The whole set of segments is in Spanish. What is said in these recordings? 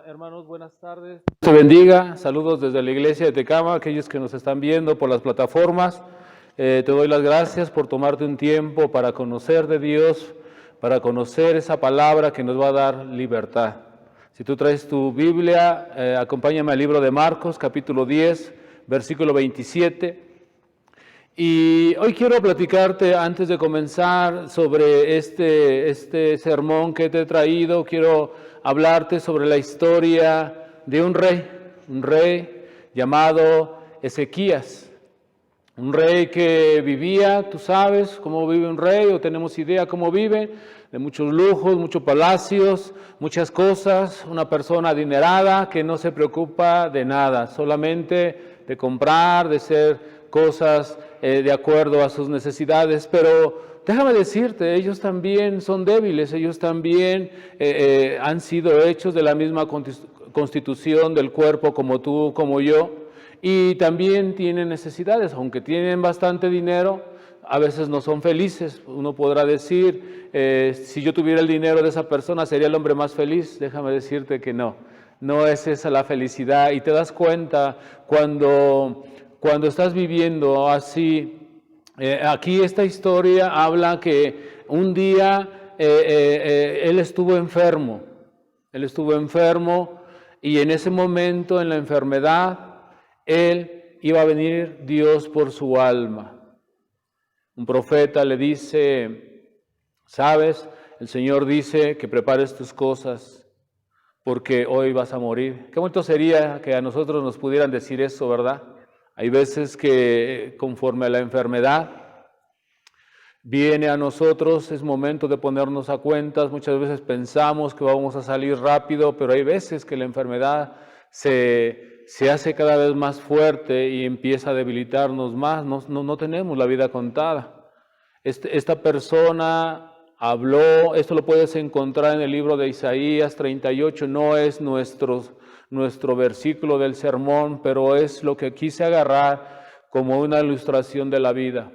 Hermanos, buenas tardes. Dios te bendiga. Saludos desde la iglesia de Tecama, aquellos que nos están viendo por las plataformas. Te doy las gracias por tomarte un tiempo para conocer de Dios, para conocer esa palabra que nos va a dar libertad. Si tú traes tu Biblia, acompáñame al libro de Marcos, capítulo 10, versículo 27. Y hoy quiero platicarte, antes de comenzar, sobre este sermón que te he traído. Quiero hablarte sobre la historia de un rey llamado Ezequías. Un rey que vivía, tú sabes cómo vive un rey, o tenemos idea cómo vive, de muchos lujos, muchos palacios, muchas cosas. Una persona adinerada que no se preocupa de nada, solamente de comprar, de hacer cosas de acuerdo a sus necesidades. Pero déjame decirte, ellos también son débiles, ellos también han sido hechos de la misma constitución del cuerpo como tú, como yo, y también tienen necesidades. Aunque tienen bastante dinero, a veces no son felices. Uno podrá decir, si yo tuviera el dinero de esa persona, sería el hombre más feliz. Déjame decirte que no es esa la felicidad. Y te das cuenta cuando estás viviendo así. Aquí esta historia habla que un día él estuvo enfermo, y en ese momento, en la enfermedad, iba a venir Dios por su alma. Un profeta le dice, ¿sabes? El Señor dice que prepares tus cosas porque hoy vas a morir. Qué bonito sería que a nosotros nos pudieran decir eso, ¿verdad? Hay veces que conforme a la enfermedad viene a nosotros, es momento de ponernos a cuentas. Muchas veces pensamos que vamos a salir rápido, pero hay veces que la enfermedad se hace cada vez más fuerte y empieza a debilitarnos más. No tenemos la vida contada. Esta persona habló, esto lo puedes encontrar en el libro de Isaías 38, no es nuestro versículo del sermón, pero es lo que quise agarrar como una ilustración de la vida.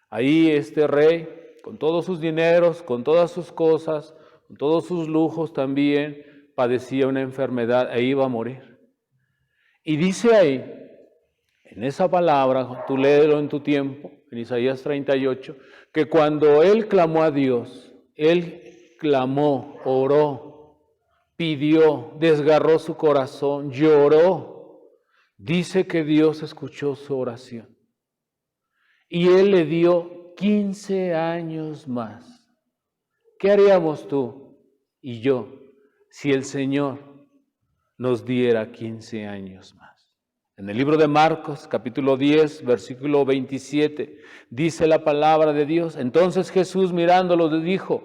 Ahí este rey, con todos sus dineros, con todas sus cosas, con todos sus lujos también, padecía una enfermedad e iba a morir. Y dice ahí, en esa palabra, tú léelo en tu tiempo, en Isaías 38, que cuando él clamó a Dios, él clamó, oró, pidió, desgarró su corazón, lloró. Dice que Dios escuchó su oración. Y él le dio 15 años más. ¿Qué haríamos tú y yo si el Señor nos diera 15 años más? En el libro de Marcos, capítulo 10, versículo 27, dice la palabra de Dios. Entonces Jesús, mirándolo, le dijo,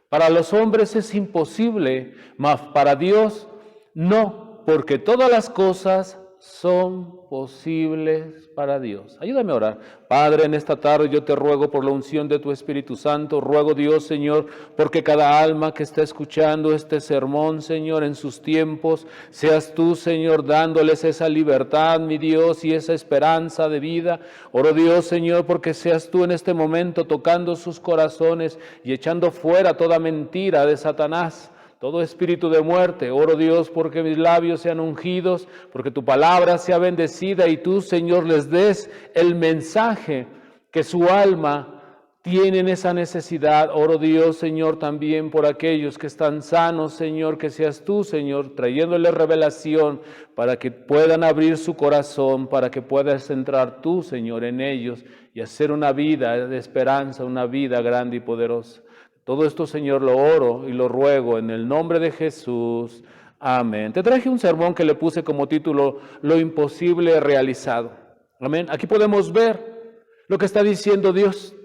para los hombres es imposible, mas para Dios no, porque todas las cosas son posibles para Dios. Ayúdame a orar. Padre, en esta tarde yo te ruego por la unción de tu Espíritu Santo. Ruego, Dios, Señor, porque cada alma que está escuchando este sermón, Señor, en sus tiempos, seas tú, Señor, dándoles esa libertad, mi Dios, y esa esperanza de vida. Oro, Dios, Señor, porque seas tú en este momento tocando sus corazones y echando fuera toda mentira de Satanás, todo espíritu de muerte. Oro, Dios, porque mis labios sean ungidos, porque tu palabra sea bendecida y tú, Señor, les des el mensaje que su alma tiene en esa necesidad. Oro, Dios, Señor, también por aquellos que están sanos, Señor, que seas tú, Señor, trayéndoles revelación para que puedan abrir su corazón, para que puedas entrar tú, Señor, en ellos y hacer una vida de esperanza, una vida grande y poderosa. Todo esto, Señor, lo oro y lo ruego en el nombre de Jesús. Amén. Te traje un sermón que le puse como título, Lo imposible realizado. Amén. Aquí podemos ver lo que está diciendo Dios.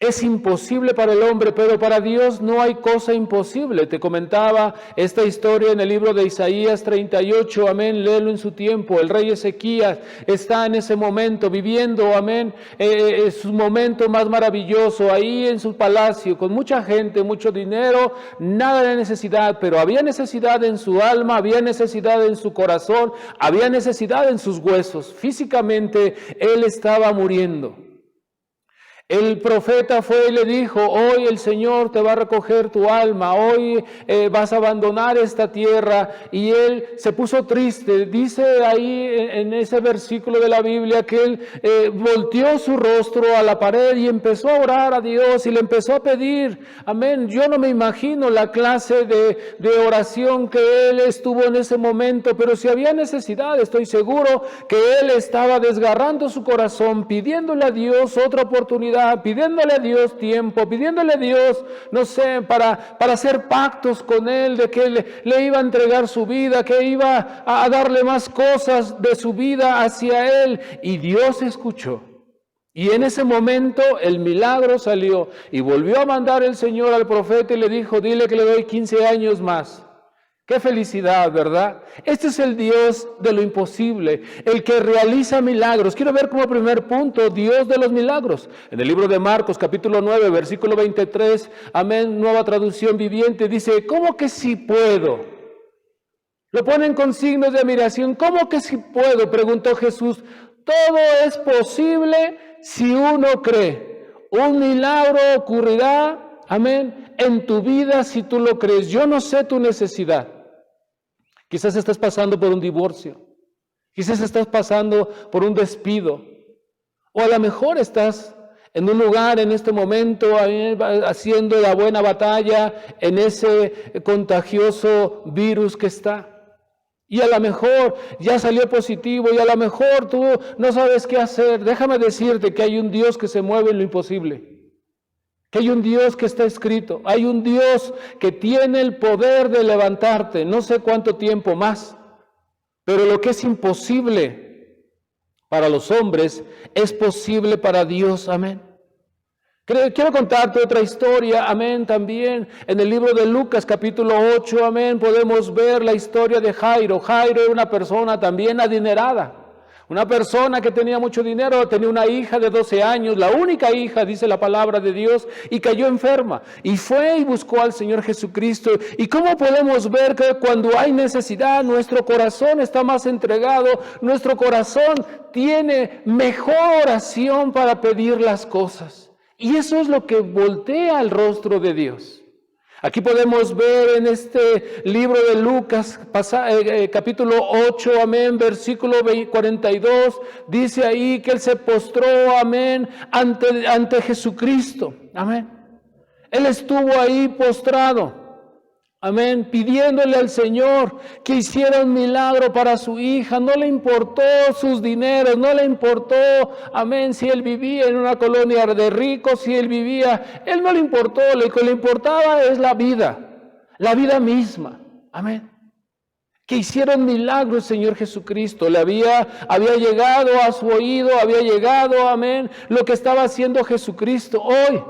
Es imposible para el hombre, pero para Dios no hay cosa imposible. Te comentaba esta historia en el libro de Isaías 38, amén, léelo en su tiempo. El rey Ezequías está en ese momento viviendo, amén, su momento más maravilloso, ahí en su palacio, con mucha gente, mucho dinero, nada de necesidad, pero había necesidad en su alma, había necesidad en su corazón, había necesidad en sus huesos. Físicamente, él estaba muriendo. El profeta fue y le dijo, hoy el Señor te va a recoger tu alma, hoy vas a abandonar esta tierra. Y él se puso triste. Dice ahí en ese versículo de la Biblia que él volteó su rostro a la pared y empezó a orar a Dios y le empezó a pedir. Amén. Yo no me imagino la clase de oración que él estuvo en ese momento, pero si había necesidad, estoy seguro que él estaba desgarrando su corazón, pidiéndole a Dios otra oportunidad, pidiéndole a Dios tiempo, pidiéndole a Dios, no sé, para hacer pactos con Él, de que le iba a entregar su vida, que iba a darle más cosas de su vida hacia Él. Y Dios escuchó. Y en ese momento el milagro salió y volvió a mandar el Señor al profeta y le dijo, dile que le doy 15 años más. ¡Qué felicidad!, ¿verdad? Este es el Dios de lo imposible, el que realiza milagros. Quiero ver como primer punto, Dios de los milagros. En el libro de Marcos, capítulo 9, versículo 23, amén, nueva traducción viviente, dice, ¿cómo que sí puedo? Lo ponen con signos de admiración. ¿Cómo que sí puedo?, preguntó Jesús. Todo es posible si uno cree. Un milagro ocurrirá, amén, en tu vida si tú lo crees. Yo no sé tu necesidad. Quizás estás pasando por un divorcio, quizás estás pasando por un despido, o a lo mejor estás en un lugar en este momento haciendo la buena batalla en ese contagioso virus que está. Y a lo mejor ya salió positivo y a lo mejor tú no sabes qué hacer. Déjame decirte que hay un Dios que se mueve en lo imposible. Que hay un Dios que está escrito, hay un Dios que tiene el poder de levantarte, no sé cuánto tiempo más, pero lo que es imposible para los hombres es posible para Dios, amén. Quiero contarte otra historia, amén, también en el libro de Lucas capítulo 8, amén, podemos ver la historia de Jairo. Jairo era una persona también adinerada. Una persona que tenía mucho dinero, tenía una hija de 12 años, la única hija, dice la palabra de Dios, y cayó enferma. Y fue y buscó al Señor Jesucristo. ¿Y cómo podemos ver que cuando hay necesidad, nuestro corazón está más entregado, nuestro corazón tiene mejor oración para pedir las cosas? Y eso es lo que voltea el rostro de Dios. Aquí podemos ver en este libro de Lucas, capítulo 8, amén, versículo 42, dice ahí que Él se postró, amén, ante Jesucristo, amén. Él estuvo ahí postrado, amén, pidiéndole al Señor que hiciera un milagro para su hija. No le importó sus dineros, no le importó, amén, si él vivía en una colonia de ricos, si él no le importó, lo que le importaba es la vida misma, amén. Que hiciera un milagro el Señor Jesucristo. Le había llegado a su oído, había llegado, amén, lo que estaba haciendo Jesucristo. Hoy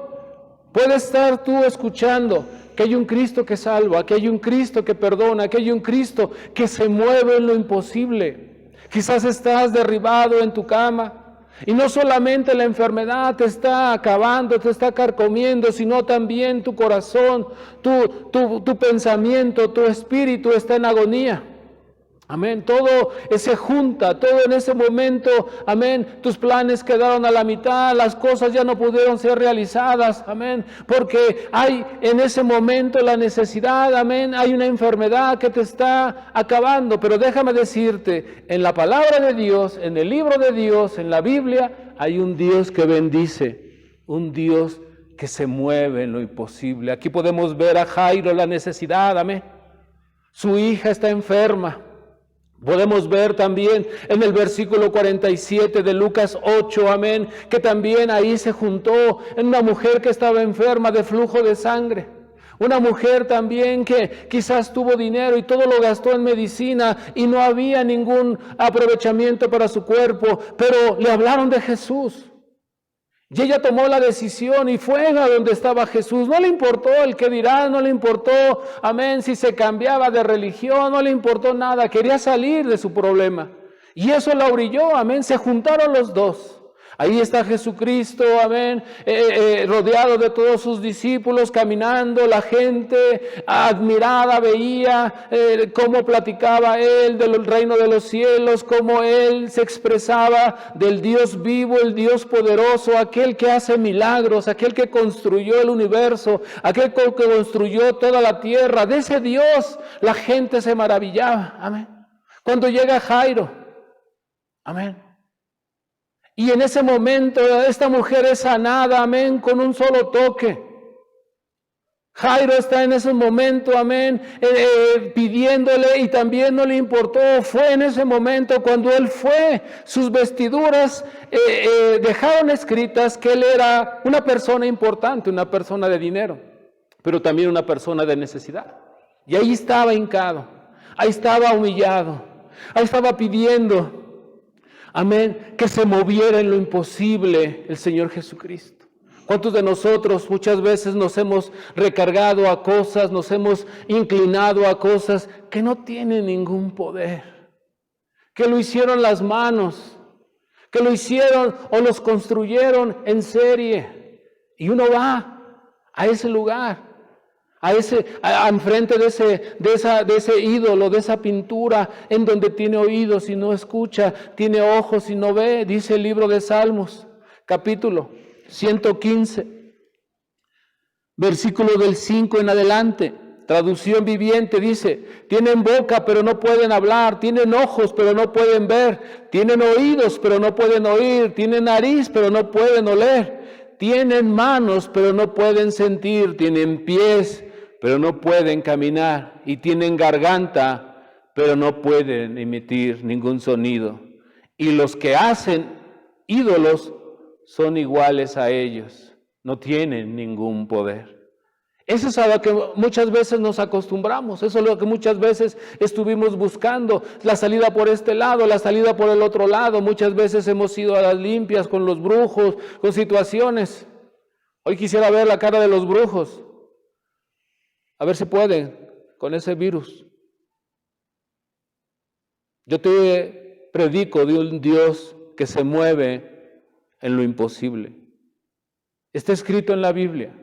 puedes estar tú escuchando que hay un Cristo que salva, que hay un Cristo que perdona, que hay un Cristo que se mueve en lo imposible. Quizás estás derribado en tu cama y no solamente la enfermedad te está acabando, te está carcomiendo, sino también tu corazón, tu pensamiento, tu espíritu está en agonía. Amén, todo se junta, todo en ese momento, amén, tus planes quedaron a la mitad, las cosas ya no pudieron ser realizadas, amén, porque hay en ese momento la necesidad, amén, hay una enfermedad que te está acabando, pero déjame decirte, en la palabra de Dios, en el libro de Dios, en la Biblia, hay un Dios que bendice, un Dios que se mueve en lo imposible. Aquí podemos ver a Jairo la necesidad, amén, su hija está enferma. Podemos ver también en el versículo 47 de Lucas 8, amén, que también ahí se juntó en una mujer que estaba enferma de flujo de sangre. Una mujer también que quizás tuvo dinero y todo lo gastó en medicina y no había ningún aprovechamiento para su cuerpo, pero le hablaron de Jesús. Y ella tomó la decisión y fue a donde estaba Jesús. No le importó el que dirán, no le importó, amén, si se cambiaba de religión, no le importó nada. Quería salir de su problema. Y eso la orilló, amén, se juntaron los dos. Ahí está Jesucristo, amén, rodeado de todos sus discípulos, caminando, la gente admirada veía cómo platicaba Él del reino de los cielos, cómo Él se expresaba del Dios vivo, el Dios poderoso, aquel que hace milagros, aquel que construyó el universo, aquel que construyó toda la tierra. De ese Dios la gente se maravillaba, amén. Cuando llega Jairo, amén. Y en ese momento esta mujer es sanada, amén, con un solo toque. Jairo está en ese momento, amén, pidiéndole y también no le importó. Fue en ese momento cuando él fue, sus vestiduras dejaron escritas que él era una persona importante, una persona de dinero, pero también una persona de necesidad. Y ahí estaba hincado, ahí estaba humillado, ahí estaba pidiendo, amén, que se moviera en lo imposible el Señor Jesucristo. ¿Cuántos de nosotros muchas veces nos hemos recargado a cosas, nos hemos inclinado a cosas que no tienen ningún poder? Que lo hicieron las manos, que lo hicieron o los construyeron en serie. Y uno va a ese lugar, enfrente de ese ídolo, de esa pintura, en donde tiene oídos y no escucha, tiene ojos y no ve, dice el libro de Salmos, capítulo 115, versículo del 5 en adelante, traducción viviente, dice: tienen boca pero no pueden hablar, tienen ojos pero no pueden ver, tienen oídos pero no pueden oír, tienen nariz pero no pueden oler, tienen manos pero no pueden sentir, tienen pies pero no pueden caminar, y tienen garganta pero no pueden emitir ningún sonido. Y los que hacen ídolos son iguales a ellos, no tienen ningún poder. Eso es a lo que muchas veces nos acostumbramos, eso es lo que muchas veces estuvimos buscando, la salida por este lado, la salida por el otro lado. Muchas veces hemos ido a las limpias con los brujos, con situaciones. Hoy quisiera ver la cara de los brujos, a ver si pueden con ese virus. Yo te predico de un Dios que se mueve en lo imposible. Está escrito en la Biblia,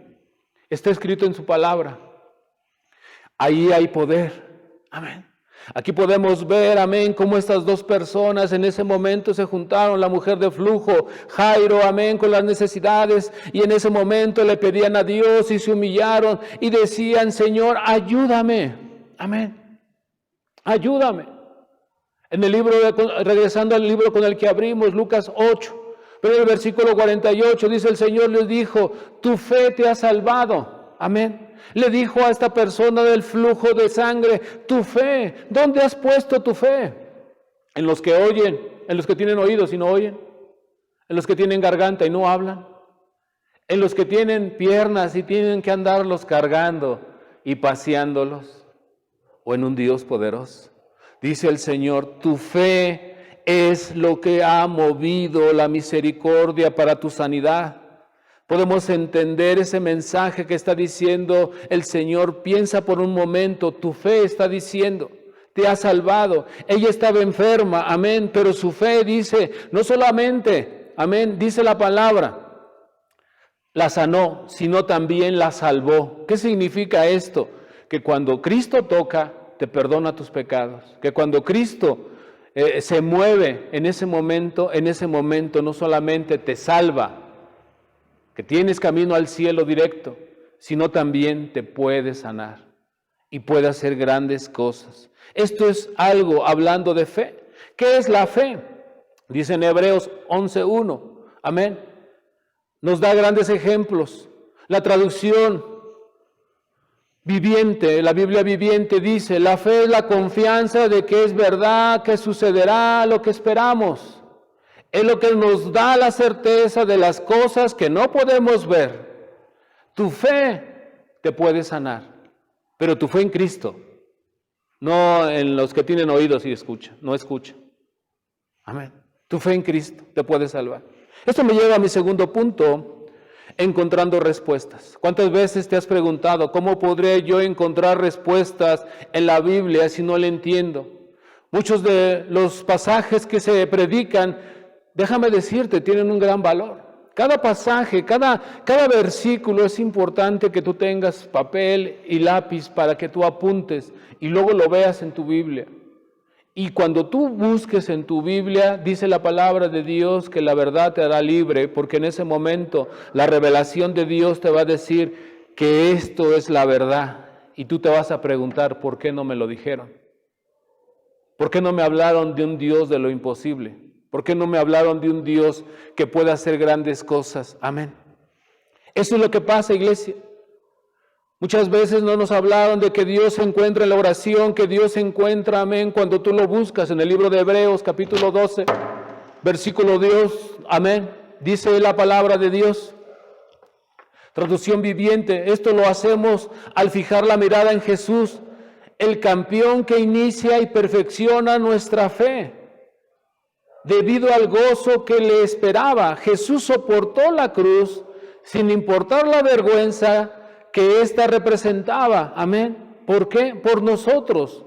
está escrito en su palabra. Ahí hay poder, amén. Aquí podemos ver, amén, cómo estas dos personas en ese momento se juntaron, la mujer de flujo, Jairo, amén, con las necesidades, y en ese momento le pedían a Dios y se humillaron y decían: Señor, ayúdame, amén, ayúdame. En el libro, regresando al libro con el que abrimos, Lucas 8, pero en el versículo 48 dice: el Señor les dijo: tu fe te ha salvado, amén. Le dijo a esta persona del flujo de sangre: tu fe, ¿dónde has puesto tu fe? ¿En los que oyen, en los que tienen oídos y no oyen? ¿En los que tienen garganta y no hablan? ¿En los que tienen piernas y tienen que andarlos cargando y paseándolos? ¿O en un Dios poderoso? Dice el Señor: tu fe es lo que ha movido la misericordia para tu sanidad. Podemos entender ese mensaje que está diciendo el Señor. Piensa por un momento, tu fe está diciendo, te ha salvado. Ella estaba enferma, amén, pero su fe dice, no solamente, amén, dice la palabra, la sanó, sino también la salvó. ¿Qué significa esto? Que cuando Cristo toca, te perdona tus pecados. Que cuando Cristo se mueve en ese momento no solamente te salva, que tienes camino al cielo directo, sino también te puede sanar y puede hacer grandes cosas. Esto es algo hablando de fe. ¿Qué es la fe? Dice en Hebreos 11:1, amén. Nos da grandes ejemplos. La traducción viviente, la Biblia viviente dice: la fe es la confianza de que es verdad, que sucederá lo que esperamos. Es lo que nos da la certeza de las cosas que no podemos ver. Tu fe te puede sanar, pero tu fe en Cristo, no en los que tienen oídos y escuchan, no escuchan. Amén. Tu fe en Cristo te puede salvar. Esto me lleva a mi segundo punto, encontrando respuestas. ¿Cuántas veces te has preguntado cómo podré yo encontrar respuestas en la Biblia si no le entiendo? Muchos de los pasajes que se predican déjame decirte, tienen un gran valor. Cada pasaje, cada versículo es importante que tú tengas papel y lápiz para que tú apuntes y luego lo veas en tu Biblia. Y cuando tú busques en tu Biblia, dice la palabra de Dios que la verdad te hará libre, porque en ese momento la revelación de Dios te va a decir que esto es la verdad. Y tú te vas a preguntar, ¿por qué no me lo dijeron? ¿Por qué no me hablaron de un Dios de lo imposible? ¿Por qué no me hablaron de un Dios que puede hacer grandes cosas? Amén. Eso es lo que pasa, iglesia. Muchas veces no nos hablaron de que Dios se encuentra en la oración, que Dios se encuentra, amén, cuando tú lo buscas en el libro de Hebreos, capítulo 12, versículo 2, amén, dice la palabra de Dios. Traducción viviente, esto lo hacemos al fijar la mirada en Jesús, el campeón que inicia y perfecciona nuestra fe. Debido al gozo que le esperaba, Jesús soportó la cruz sin importar la vergüenza que ésta representaba. Amén. ¿Por qué? Por nosotros.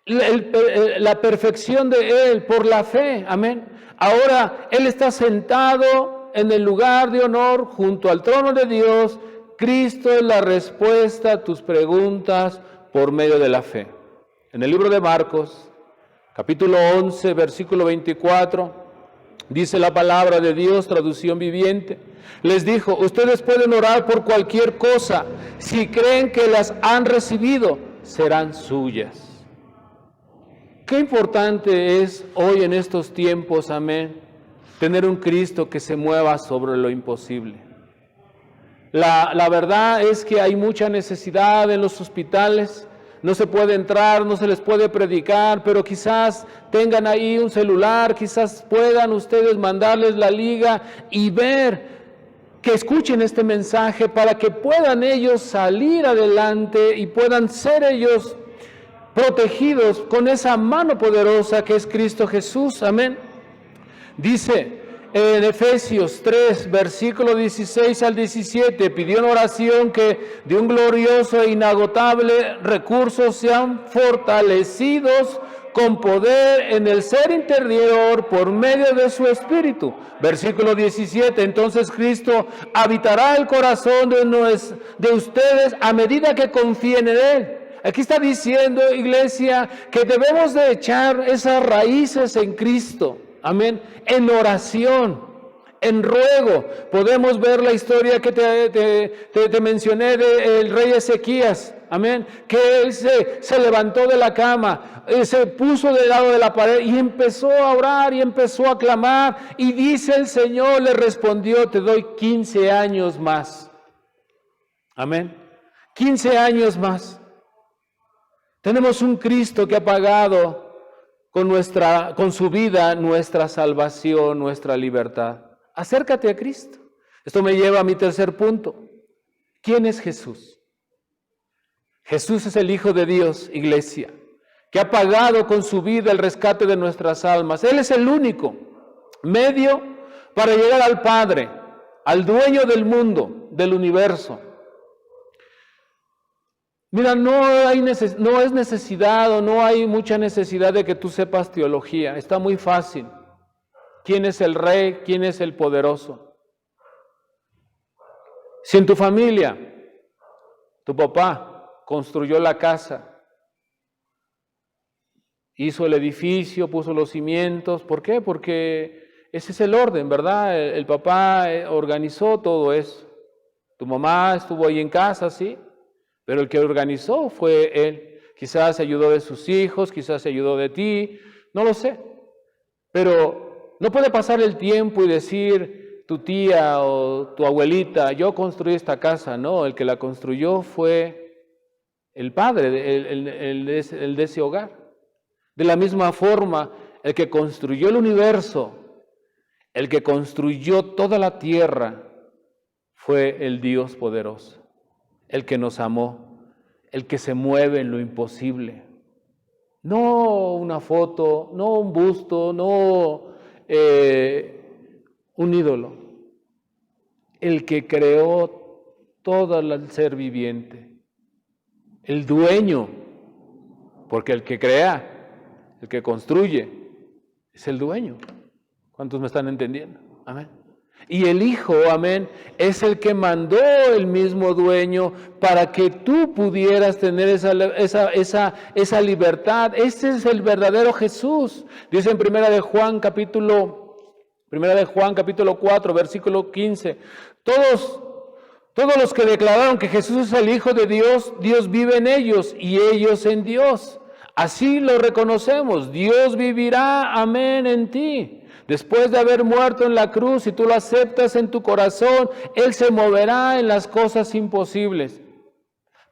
La perfección de Él, por la fe. Amén. Ahora Él está sentado en el lugar de honor junto al trono de Dios. Cristo es la respuesta a tus preguntas por medio de la fe. En el libro de Marcos, capítulo 11, versículo 24, dice la palabra de Dios, traducción viviente. Les dijo, ustedes pueden orar por cualquier cosa. Si creen que las han recibido, serán suyas. Qué importante es hoy en estos tiempos, amén, tener un Cristo que se mueva sobre lo imposible. La verdad es que hay mucha necesidad en los hospitales. No se puede entrar, no se les puede predicar, pero quizás tengan ahí un celular, quizás puedan ustedes mandarles la liga y ver, que escuchen este mensaje para que puedan ellos salir adelante y puedan ser ellos protegidos con esa mano poderosa que es Cristo Jesús. Amén. Dice en Efesios 3, versículo 16 al 17, pidió en oración que de un glorioso e inagotable recurso sean fortalecidos con poder en el ser interior por medio de su Espíritu. Versículo 17, entonces Cristo habitará el corazón de ustedes a medida que confíen en Él. Aquí está diciendo, iglesia, que debemos de echar esas raíces en Cristo. Amén. En oración, en ruego. Podemos ver la historia que te mencioné del rey Ezequías. Amén. Que él se levantó de la cama, se puso del lado de la pared y empezó a orar y empezó a clamar. Y dice el Señor, le respondió, te doy 15 años más. Amén. 15 años más. Tenemos un Cristo que ha pagado con su vida nuestra salvación, nuestra libertad. Acércate a Cristo. Esto me lleva a mi tercer punto. ¿Quién es Jesús? Jesús es el Hijo de Dios, iglesia, que ha pagado con su vida el rescate de nuestras almas. Él es el único medio para llegar al Padre, al dueño del mundo, del universo. Mira, no es necesidad o no hay mucha necesidad de que tú sepas teología. Está muy fácil. ¿Quién es el rey? ¿Quién es el poderoso? Si en tu familia, tu papá construyó la casa, hizo el edificio, puso los cimientos, ¿por qué? Porque ese es el orden, ¿verdad? El papá organizó todo eso. Tu mamá estuvo ahí en casa, ¿sí? Pero el que organizó fue él. Quizás se ayudó de sus hijos, quizás se ayudó de ti, no lo sé. Pero no puede pasar el tiempo y decir tu tía o tu abuelita, yo construí esta casa. No, el que la construyó fue el padre, el de ese hogar. De la misma forma, el que construyó el universo, el que construyó toda la tierra, fue el Dios poderoso. El que nos amó, el que se mueve en lo imposible. No una foto, no un busto, no un ídolo. El que creó todo el ser viviente. El dueño, porque el que crea, el que construye, es el dueño. ¿Cuántos me están entendiendo? Amén. Y el Hijo, amén, es el que mandó el mismo dueño para que tú pudieras tener esa libertad. Ese es el verdadero Jesús. Dice en Primera de Juan capítulo 4, versículo 15. Todos los que declararon que Jesús es el Hijo de Dios, Dios vive en ellos y ellos en Dios. Así lo reconocemos. Dios vivirá, amén, en ti. Después de haber muerto en la cruz, si tú lo aceptas en tu corazón, Él se moverá en las cosas imposibles.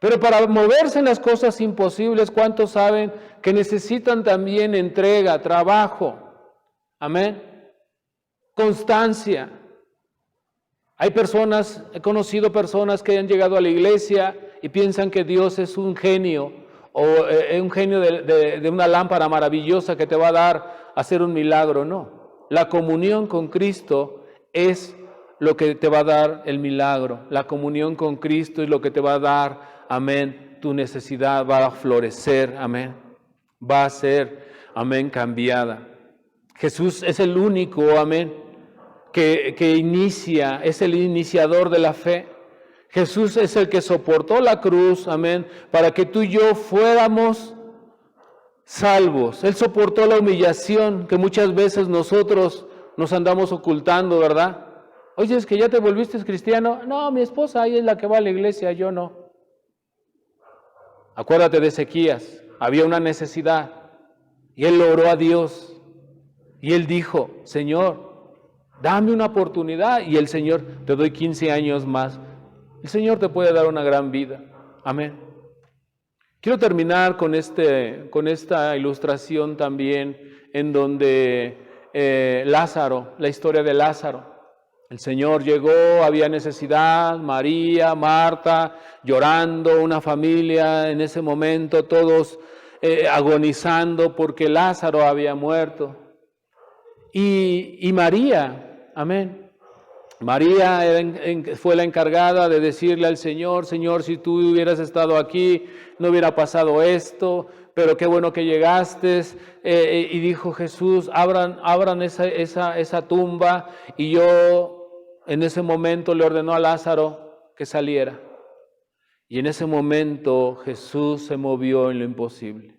Pero para moverse en las cosas imposibles, ¿cuántos saben que necesitan también entrega, trabajo? Amén. Constancia. He conocido personas que han llegado a la iglesia y piensan que Dios es un genio o un genio de una lámpara maravillosa que te va a dar a hacer un milagro. No. La comunión con Cristo es lo que te va a dar el milagro. La comunión con Cristo es lo que te va a dar, amén, tu necesidad va a florecer, amén. Va a ser, amén, cambiada. Jesús es el único, amén, que inicia, es el iniciador de la fe. Jesús es el que soportó la cruz, amén, para que tú y yo fuéramos salvos. Él soportó la humillación que muchas veces nosotros nos andamos ocultando, ¿verdad? Oye, es que ya te volviste cristiano. No, mi esposa ahí es la que va a la iglesia, yo no. Acuérdate de Ezequías, había una necesidad y él oró a Dios y él dijo, Señor, dame una oportunidad, y el Señor, te doy 15 años más. El Señor te puede dar una gran vida. Amén. Quiero terminar con esta ilustración también en donde Lázaro, la historia de Lázaro. El Señor llegó, había necesidad, María, Marta, llorando, una familia en ese momento, todos agonizando porque Lázaro había muerto. Y María, amén. María fue la encargada de decirle al Señor, Señor, si tú hubieras estado aquí, no hubiera pasado esto, pero qué bueno que llegaste. Y dijo Jesús, abran esa tumba, y yo en ese momento le ordenó a Lázaro que saliera. Y en ese momento Jesús se movió en lo imposible.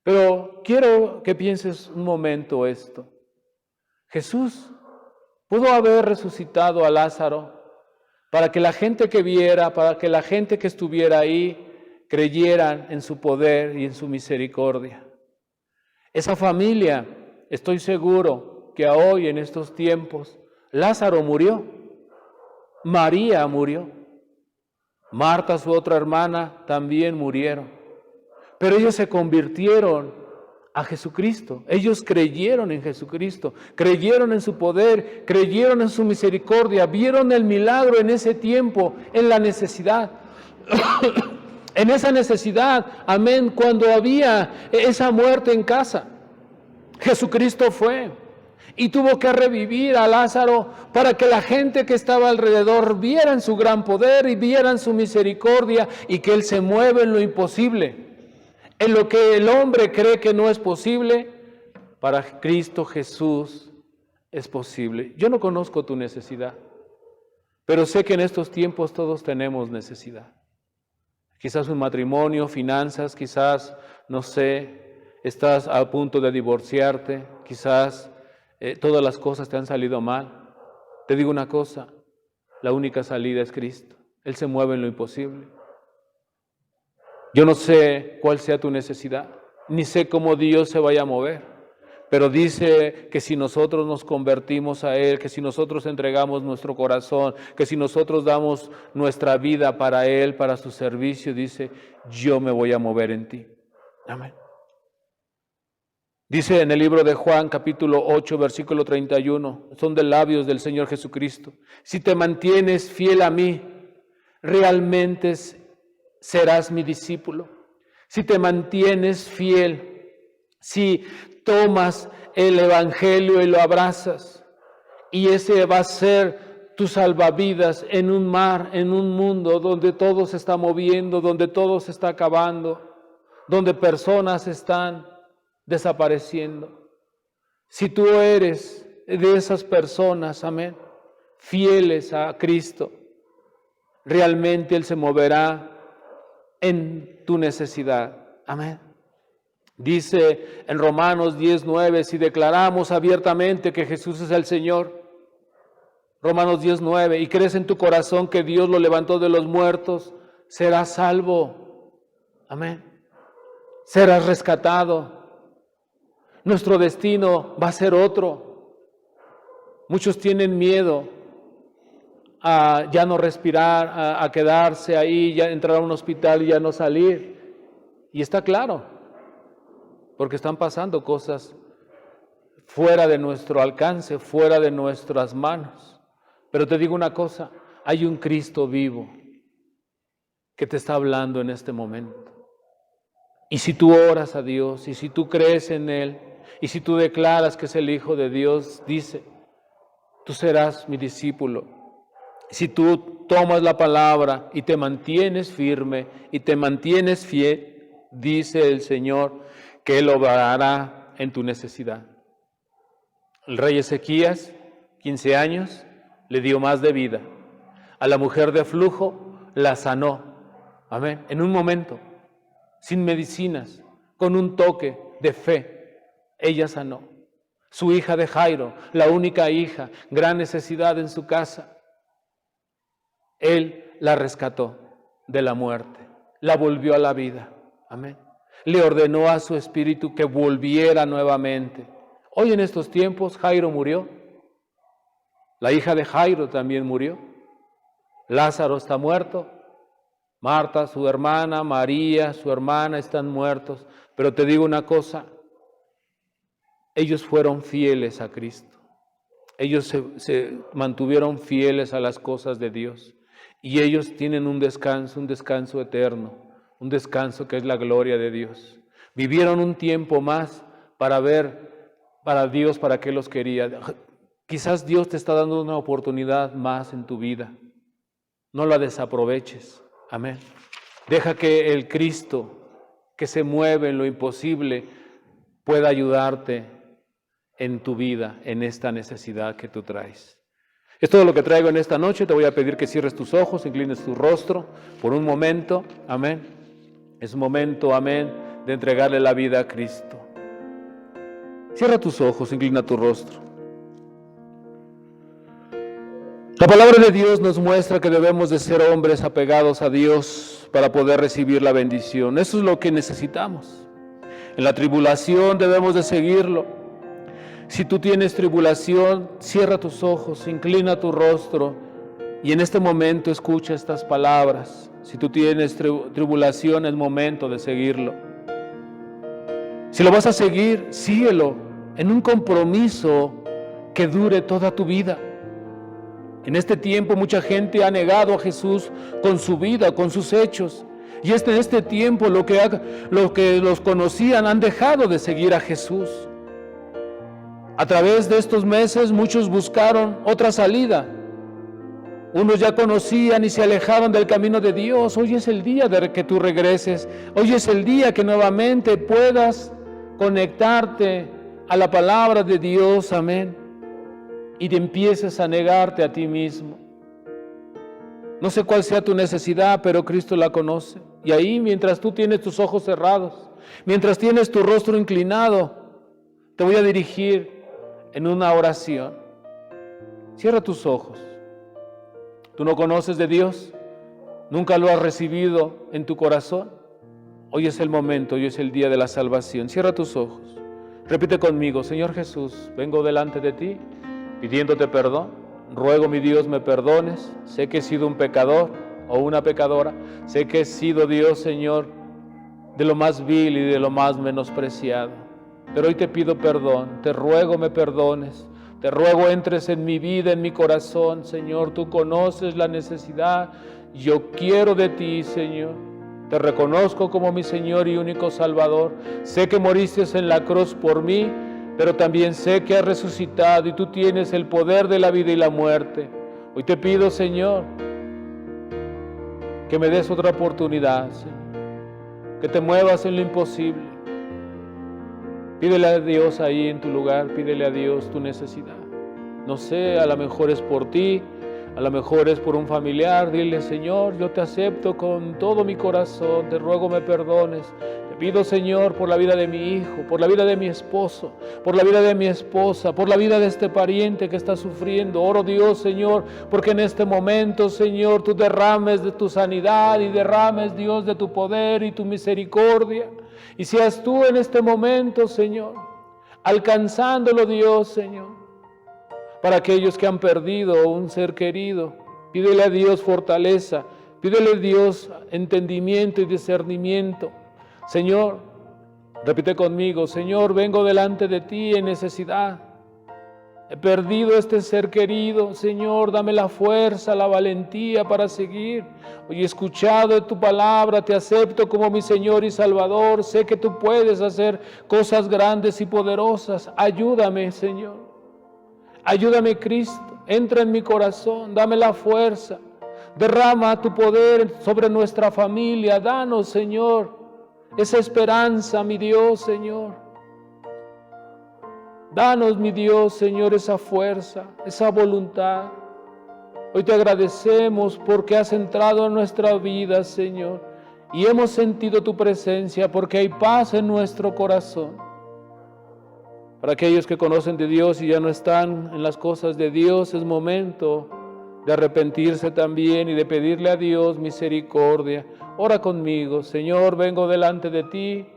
Pero quiero que pienses un momento esto. Jesús pudo haber resucitado a Lázaro para que la gente que viera, para que la gente que estuviera ahí creyeran en su poder y en su misericordia. Esa familia, estoy seguro que hoy en estos tiempos, Lázaro murió, María murió, Marta, su otra hermana, también murieron. Pero ellos se convirtieron a Jesucristo. Ellos creyeron en Jesucristo, creyeron en su poder, creyeron en su misericordia, vieron el milagro en ese tiempo, en la necesidad. En esa necesidad, amén, cuando había esa muerte en casa, Jesucristo fue y tuvo que revivir a Lázaro para que la gente que estaba alrededor vieran su gran poder y vieran su misericordia, y que Él se mueve en lo imposible. En lo que el hombre cree que no es posible, para Cristo Jesús es posible. Yo no conozco tu necesidad, pero sé que en estos tiempos todos tenemos necesidad. Quizás un matrimonio, finanzas, quizás, no sé, estás a punto de divorciarte, quizás todas las cosas te han salido mal. Te digo una cosa, la única salida es Cristo. Él se mueve en lo imposible. Yo no sé cuál sea tu necesidad, ni sé cómo Dios se vaya a mover, pero dice que si nosotros nos convertimos a Él, que si nosotros entregamos nuestro corazón, que si nosotros damos nuestra vida para Él, para su servicio, dice, yo me voy a mover en ti. Amén. Dice en el libro de Juan, capítulo 8, versículo 31, son de labios del Señor Jesucristo, si te mantienes fiel a mí, realmente serás mi discípulo. Si te mantienes fiel, si tomas el Evangelio y lo abrazas, y ese va a ser tu salvavidas en un mar, en un mundo donde todo se está moviendo, donde todo se está acabando, donde personas están desapareciendo. Si tú eres de esas personas, amén, fieles a Cristo, realmente Él se moverá en tu necesidad. Amén. Dice en Romanos 10:9, si declaramos abiertamente que Jesús es el Señor, Romanos 10:9, y crees en tu corazón que Dios lo levantó de los muertos, serás salvo. Amén. Serás rescatado. Nuestro destino va a ser otro. Muchos tienen miedo a ya no respirar, a quedarse ahí, ya entrar a un hospital y ya no salir. Y está claro, porque están pasando cosas fuera de nuestro alcance, fuera de nuestras manos. Pero te digo una cosa, hay un Cristo vivo que te está hablando en este momento. Y si tú oras a Dios, y si tú crees en Él, y si tú declaras que es el Hijo de Dios, dice, tú serás mi discípulo. Si tú tomas la palabra y te mantienes firme y te mantienes fiel, dice el Señor que Él obrará en tu necesidad. El rey Ezequías, 15 años, le dio más de vida. A la mujer de flujo la sanó. Amén. En un momento, sin medicinas, con un toque de fe, ella sanó. Su hija de Jairo, la única hija, gran necesidad en su casa. Él la rescató de la muerte, la volvió a la vida. Amén. Le ordenó a su espíritu que volviera nuevamente. Hoy en estos tiempos Jairo murió. La hija de Jairo también murió. Lázaro está muerto. Marta, su hermana, María, su hermana están muertos. Pero te digo una cosa, ellos fueron fieles a Cristo. Ellos se mantuvieron fieles a las cosas de Dios. Y ellos tienen un descanso eterno, un descanso que es la gloria de Dios. Vivieron un tiempo más para ver para Dios para qué los quería. Quizás Dios te está dando una oportunidad más en tu vida. No la desaproveches. Amén. Deja que el Cristo que se mueve en lo imposible pueda ayudarte en tu vida, en esta necesidad que tú traes. Es todo lo que traigo en esta noche. Te voy a pedir que cierres tus ojos, inclines tu rostro por un momento. Amén. Es momento, amén, de entregarle la vida a Cristo. Cierra tus ojos, inclina tu rostro. La palabra de Dios nos muestra que debemos de ser hombres apegados a Dios para poder recibir la bendición. Eso es lo que necesitamos. En la tribulación debemos de seguirlo. Si tú tienes tribulación, cierra tus ojos, inclina tu rostro y en este momento escucha estas palabras. Si tú tienes tribulación, es momento de seguirlo. Si lo vas a seguir, síguelo en un compromiso que dure toda tu vida. En este tiempo mucha gente ha negado a Jesús con su vida, con sus hechos. Y en este tiempo los que los conocían han dejado de seguir a Jesús. A través de estos meses muchos buscaron otra salida. Unos ya conocían y se alejaron del camino de Dios. Hoy es el día de que tú regreses. Hoy es el día que nuevamente puedas conectarte a la palabra de Dios. Amén. Y te empieces a negarte a ti mismo. No sé cuál sea tu necesidad, pero Cristo la conoce. Y ahí, mientras tú tienes tus ojos cerrados, mientras tienes tu rostro inclinado, te voy a dirigir en una oración. Cierra tus ojos. ¿Tú no conoces de Dios? ¿Nunca lo has recibido en tu corazón? Hoy es el momento, hoy es el día de la salvación. Cierra tus ojos. Repite conmigo: Señor Jesús, vengo delante de ti pidiéndote perdón. Ruego, mi Dios, me perdones. Sé que he sido un pecador o una pecadora. Sé que he sido, Dios, Señor, de lo más vil y de lo más menospreciado. Pero hoy te pido perdón, te ruego me perdones, te ruego entres en mi vida, en mi corazón, Señor. Tú conoces la necesidad, yo quiero de ti, Señor. Te reconozco como mi Señor y único Salvador. Sé que moriste en la cruz por mí, pero también sé que has resucitado y tú tienes el poder de la vida y la muerte. Hoy te pido, Señor, que me des otra oportunidad, Señor, que te muevas en lo imposible. Pídele a Dios ahí en tu lugar, pídele a Dios tu necesidad. No sé, a lo mejor es por ti, a lo mejor es por un familiar. Dile: Señor, yo te acepto con todo mi corazón, te ruego me perdones. Te pido, Señor, por la vida de mi hijo, por la vida de mi esposo, por la vida de mi esposa, por la vida de este pariente que está sufriendo. Oro, Dios, Señor, porque en este momento, Señor, tú derrames de tu sanidad y derrames, Dios, de tu poder y tu misericordia. Y seas tú en este momento, Señor, alcanzándolo, Dios, Señor. Para aquellos que han perdido un ser querido, pídele a Dios fortaleza, pídele a Dios entendimiento y discernimiento. Señor, repite conmigo: Señor, vengo delante de ti en necesidad. He perdido este ser querido. Señor, dame la fuerza, la valentía para seguir. Hoy he escuchado de tu palabra, te acepto como mi Señor y Salvador. Sé que tú puedes hacer cosas grandes y poderosas. Ayúdame, Señor. Ayúdame, Cristo. Entra en mi corazón, dame la fuerza. Derrama tu poder sobre nuestra familia. Danos, Señor, esa esperanza, mi Dios, Señor. Danos, mi Dios, Señor, esa fuerza, esa voluntad. Hoy te agradecemos porque has entrado en nuestra vida, Señor, y hemos sentido tu presencia porque hay paz en nuestro corazón. Para aquellos que conocen de Dios y ya no están en las cosas de Dios, es momento de arrepentirse también y de pedirle a Dios misericordia. Ora conmigo: Señor, vengo delante de ti,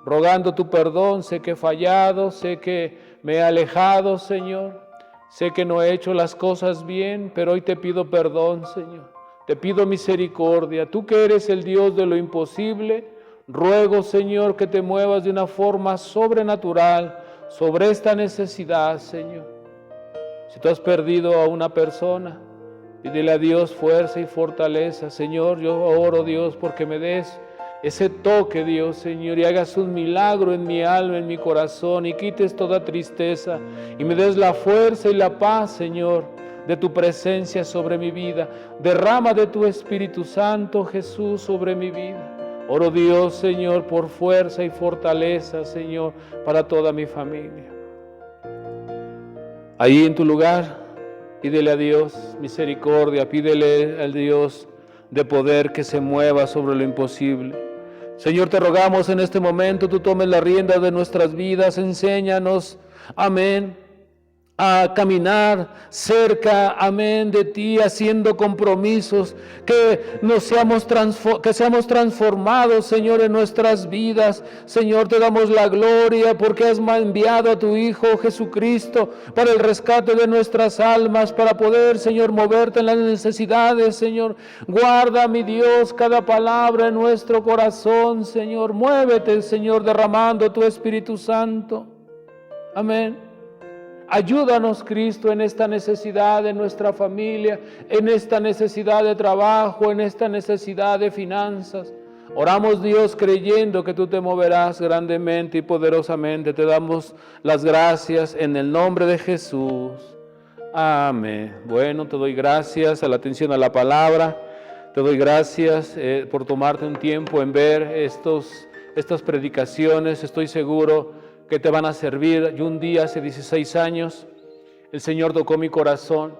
rogando tu perdón. Sé que he fallado, sé que me he alejado, Señor. Sé que no he hecho las cosas bien, pero hoy te pido perdón, Señor. Te pido misericordia. Tú que eres el Dios de lo imposible, ruego, Señor, que te muevas de una forma sobrenatural sobre esta necesidad, Señor. Si tú has perdido a una persona, pídele a Dios fuerza y fortaleza. Señor, yo oro, Dios, porque me des ese toque, Dios, Señor, y hagas un milagro en mi alma, en mi corazón, y quites toda tristeza, y me des la fuerza y la paz, Señor, de tu presencia sobre mi vida. Derrama de tu Espíritu Santo, Jesús, sobre mi vida. Oro, Dios, Señor, por fuerza y fortaleza, Señor, para toda mi familia. Ahí en tu lugar, pídele a Dios misericordia, pídele al Dios de poder que se mueva sobre lo imposible. Señor, te rogamos en este momento, tú tomes la rienda de nuestras vidas, enséñanos, amén, a caminar cerca, amén, de ti, haciendo compromisos, que seamos transformados, Señor, en nuestras vidas. Señor, te damos la gloria porque has enviado a tu Hijo Jesucristo para el rescate de nuestras almas, para poder, Señor, moverte en las necesidades, Señor. Guarda, mi Dios, cada palabra en nuestro corazón, Señor. Muévete, Señor, derramando tu Espíritu Santo. Amén. Ayúdanos, Cristo, en esta necesidad de nuestra familia, en esta necesidad de trabajo, en esta necesidad de finanzas. Oramos, Dios, creyendo que tú te moverás grandemente y poderosamente. Te damos las gracias en el nombre de Jesús. Amén. Bueno, te doy gracias a la atención a la palabra. Te doy gracias por tomarte un tiempo en ver estas predicaciones. Estoy seguro que te van a servir. Yo un día, hace 16 años, el Señor tocó mi corazón.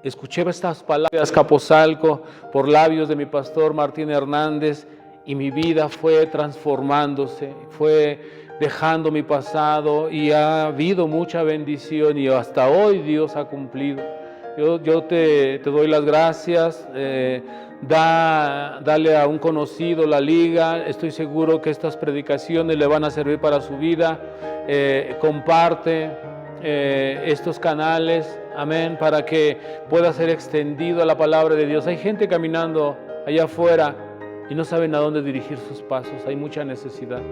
Escuché estas palabras de Azcapotzalco por labios de mi pastor Martín Hernández y mi vida fue transformándose, fue dejando mi pasado y ha habido mucha bendición y hasta hoy Dios ha cumplido. Yo te doy las gracias. Dale a un conocido la liga. Estoy seguro que estas predicaciones le van a servir para su vida. Comparte estos canales, amén, para que pueda ser extendido la palabra de Dios. Hay gente caminando allá afuera y no saben a dónde dirigir sus pasos. Hay mucha necesidad.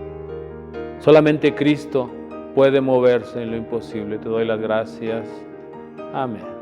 Solamente Cristo puede moverse en lo imposible. Te doy las gracias. Amén.